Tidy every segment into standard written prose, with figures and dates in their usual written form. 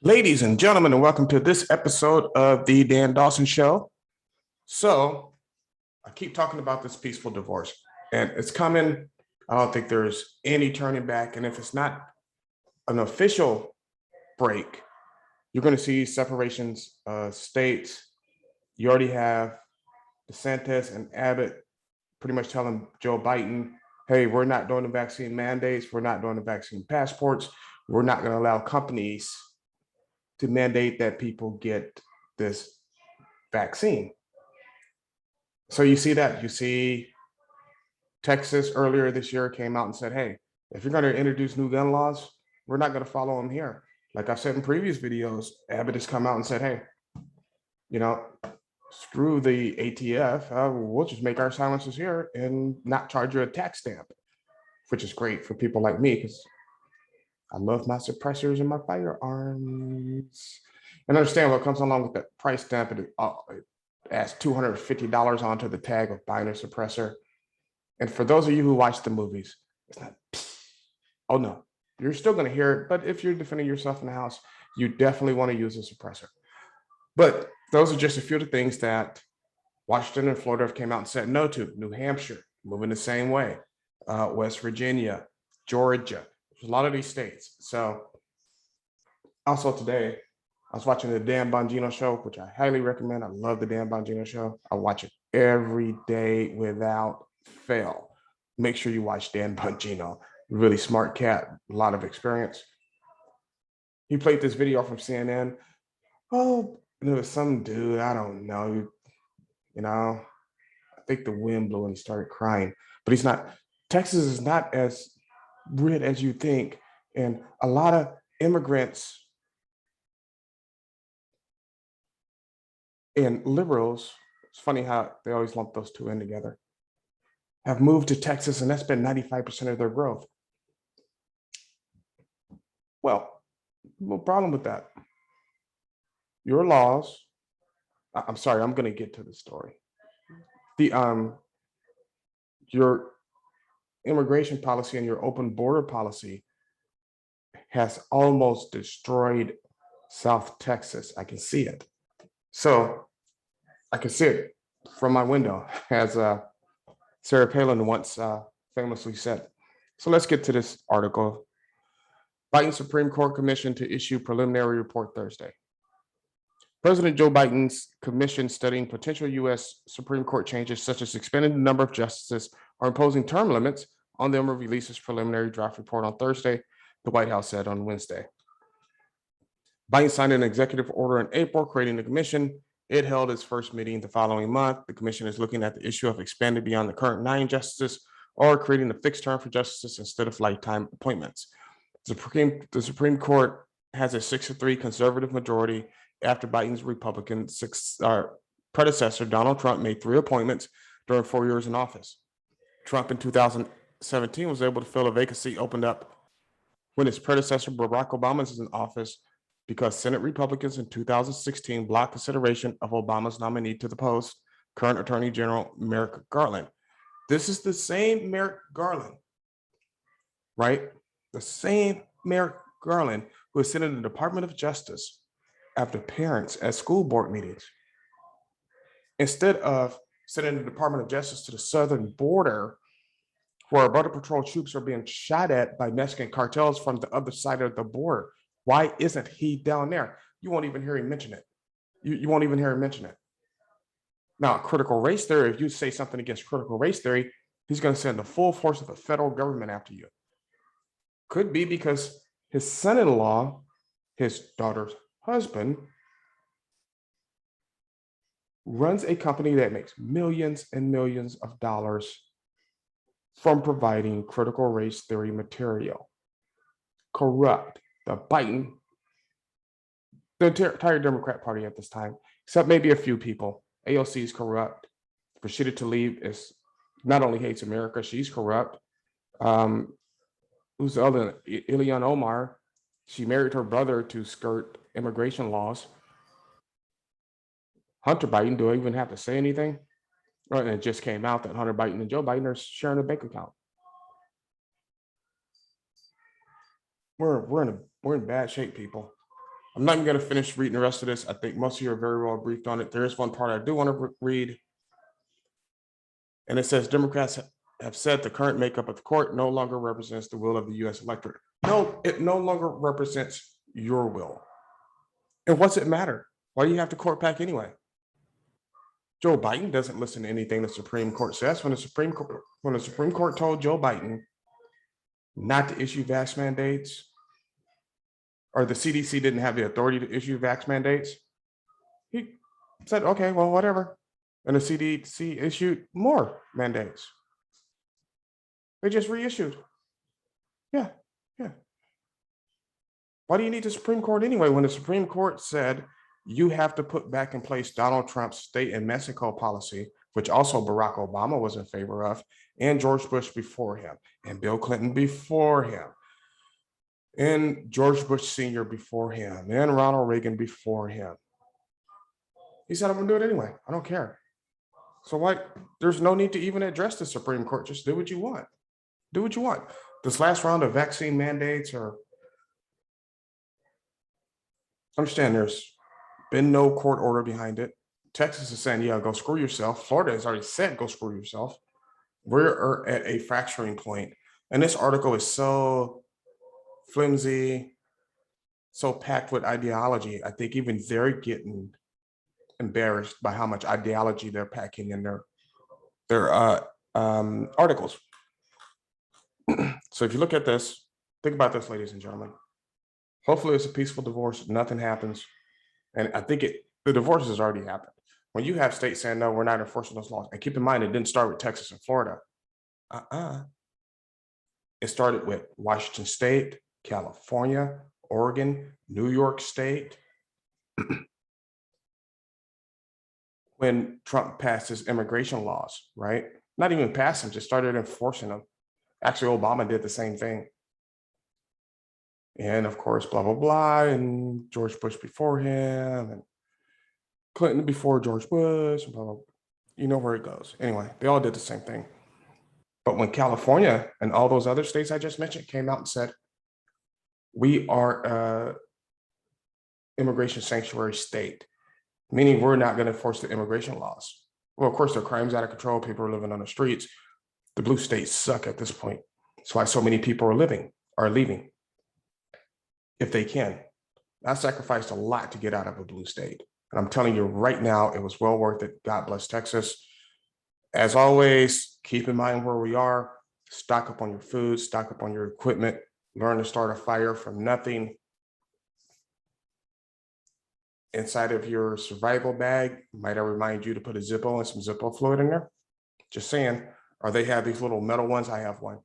Ladies and gentlemen, and welcome to this episode of the Dan Dawson Show. So, I keep talking about this peaceful divorce, and it's coming. I don't think there's any turning back. And if it's not an official break, you're going to see separations of states. You already have DeSantis and Abbott pretty much telling Joe Biden, hey, we're not doing the vaccine mandates. We're not doing the vaccine passports. We're not going to allow companies to mandate that people get this vaccine. So you see that. You see Texas earlier this year came out and said, hey, if you're going to introduce new gun laws, we're not going to follow them here. Like I've said in previous videos, Abbott has come out and said, hey, you know, screw the ATF. We'll just make our silencers here and not charge you a tax stamp, which is great for people like me because I love my suppressors and my firearms. And understand what comes along with that price stamp. It adds $250 onto the tag of buying a suppressor. And for those of you who watch the movies, it's not, oh no, you're still going to hear it. But if you're defending yourself in the house, you definitely want to use a suppressor. But those are just a few of the things that Washington and Florida came out and said no to. New Hampshire, moving the same way. West Virginia, Georgia, a lot of these states. So also today, I was watching the Dan Bongino show, which I highly recommend. I love the Dan Bongino show. I watch it every day without fail. Make sure you watch Dan Bongino. Really smart cat, a lot of experience. He played this video from CNN. Oh, there was some dude, I don't know, I think the wind blew and he started crying. But he's not, Texas is not as red as you think. And a lot of immigrants and liberals, it's funny how they always lump those two in together, have moved to Texas, and that's been 95% of their growth. Well, no problem with that. Your laws, I'm sorry, I'm going to get to the story. Your immigration policy and your open border policy has almost destroyed South Texas. I can see it. So I can see it from my window, as Sarah Palin once famously said. So let's get to this article. Biden Supreme Court Commission to issue preliminary report Thursday. President Joe Biden's commission studying potential U.S. Supreme Court changes, such as expanding the number of justices or imposing term limits on them, will release its preliminary draft report on Thursday, the White House said on Wednesday. Biden signed an executive order in April creating the commission. It held its first meeting the following month. The commission is looking at the issue of expanding beyond the current 9 justices or creating a fixed term for justices instead of lifetime appointments. The Supreme Court has a 6-3 conservative majority after Biden's Republican predecessor, Donald Trump, made 3 appointments during 4 years in office. Trump in 2017 was able to fill a vacancy opened up when his predecessor, Barack Obama, was in office because Senate Republicans in 2016 blocked consideration of Obama's nominee to the post, current Attorney General Merrick Garland. This is the same Merrick Garland, right? The same Merrick Garland who was sent in the Department of Justice after parents at school board meetings. Instead of sending the Department of Justice to the southern border, where Border Patrol troops are being shot at by Mexican cartels from the other side of the border, why isn't he down there? You won't even hear him mention it. You won't even hear him mention it. Now, critical race theory, if you say something against critical race theory, he's going to send the full force of the federal government after you. Could be because his son-in-law, his daughter's husband, runs a company that makes millions and millions of dollars from providing critical race theory material. Corrupt. The Biden, the entire Democrat Party at this time, except maybe a few people. AOC is corrupt. Rashida Tlaib is not only hates America, she's corrupt. Who's the other? Ilhan Omar. She married her brother to skirt immigration laws. Hunter Biden, do I even have to say anything? Right, and it just came out that Hunter Biden and Joe Biden are sharing a bank account. We're in bad shape, people. I'm not even going to finish reading the rest of this. I think most of you are very well briefed on it. There is one part I do want to read. And it says Democrats have said the current makeup of the court no longer represents the will of the U.S. electorate. No, it no longer represents your will. And what's it matter? Why do you have to court pack anyway? Joe Biden doesn't listen to anything the Supreme Court says. When the Supreme Court told Joe Biden not to issue vax mandates, or the CDC didn't have the authority to issue vax mandates, he said, okay, well, whatever. And the CDC issued more mandates. They just reissued. Yeah. Why do you need the Supreme Court anyway? When the Supreme Court said you have to put back in place Donald Trump's state and Mexico policy, which also Barack Obama was in favor of, and George Bush before him, and Bill Clinton before him, and George Bush Sr. before him, and Ronald Reagan before him. He said, I'm gonna do it anyway. I don't care. So why? There's no need to even address the Supreme Court. Just do what you want. Do what you want. This last round of vaccine mandates understand there's been no court order behind it. Texas is saying, yeah, go screw yourself. Florida has already said, go screw yourself. We're at a fracturing point. And this article is so flimsy, so packed with ideology. I think even they're getting embarrassed by how much ideology they're packing in their articles. So if you look at this, think about this, ladies and gentlemen. Hopefully it's a peaceful divorce. Nothing happens. And I think the divorce has already happened. When you have states saying, no, we're not enforcing those laws. And keep in mind, it didn't start with Texas and Florida. It started with Washington State, California, Oregon, New York State. When Trump passed his immigration laws, right? Not even passed them, just started enforcing them. Actually, Obama did the same thing. And of course, blah, blah, blah, and George Bush before him, and Clinton before George Bush, blah, blah, blah. You know where it goes. Anyway, they all did the same thing. But when California and all those other states I just mentioned came out and said, we are immigration sanctuary state, meaning we're not going to enforce the immigration laws. Well, of course, their crime's out of control. People are living on the streets. The blue states suck at this point. That's why so many people are leaving. If they can. I sacrificed a lot to get out of a blue state. And I'm telling you right now, it was well worth it. God bless Texas. As always, keep in mind where we are. Stock up on your food, stock up on your equipment, learn to start a fire from nothing. Inside of your survival bag, might I remind you to put a Zippo and some Zippo fluid in there? Just saying. Or they have these little metal ones. I have one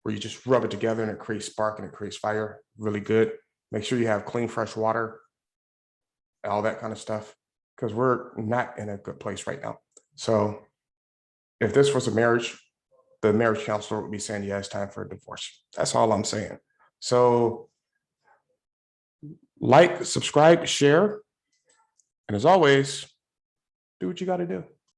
where you just rub it together and it creates spark and it creates fire. Really good. Make sure you have clean, fresh water, all that kind of stuff, because we're not in a good place right now. So if this was a marriage, the marriage counselor would be saying, yeah, it's time for a divorce. That's all I'm saying. So like, subscribe, share, and as always, do what you got to do.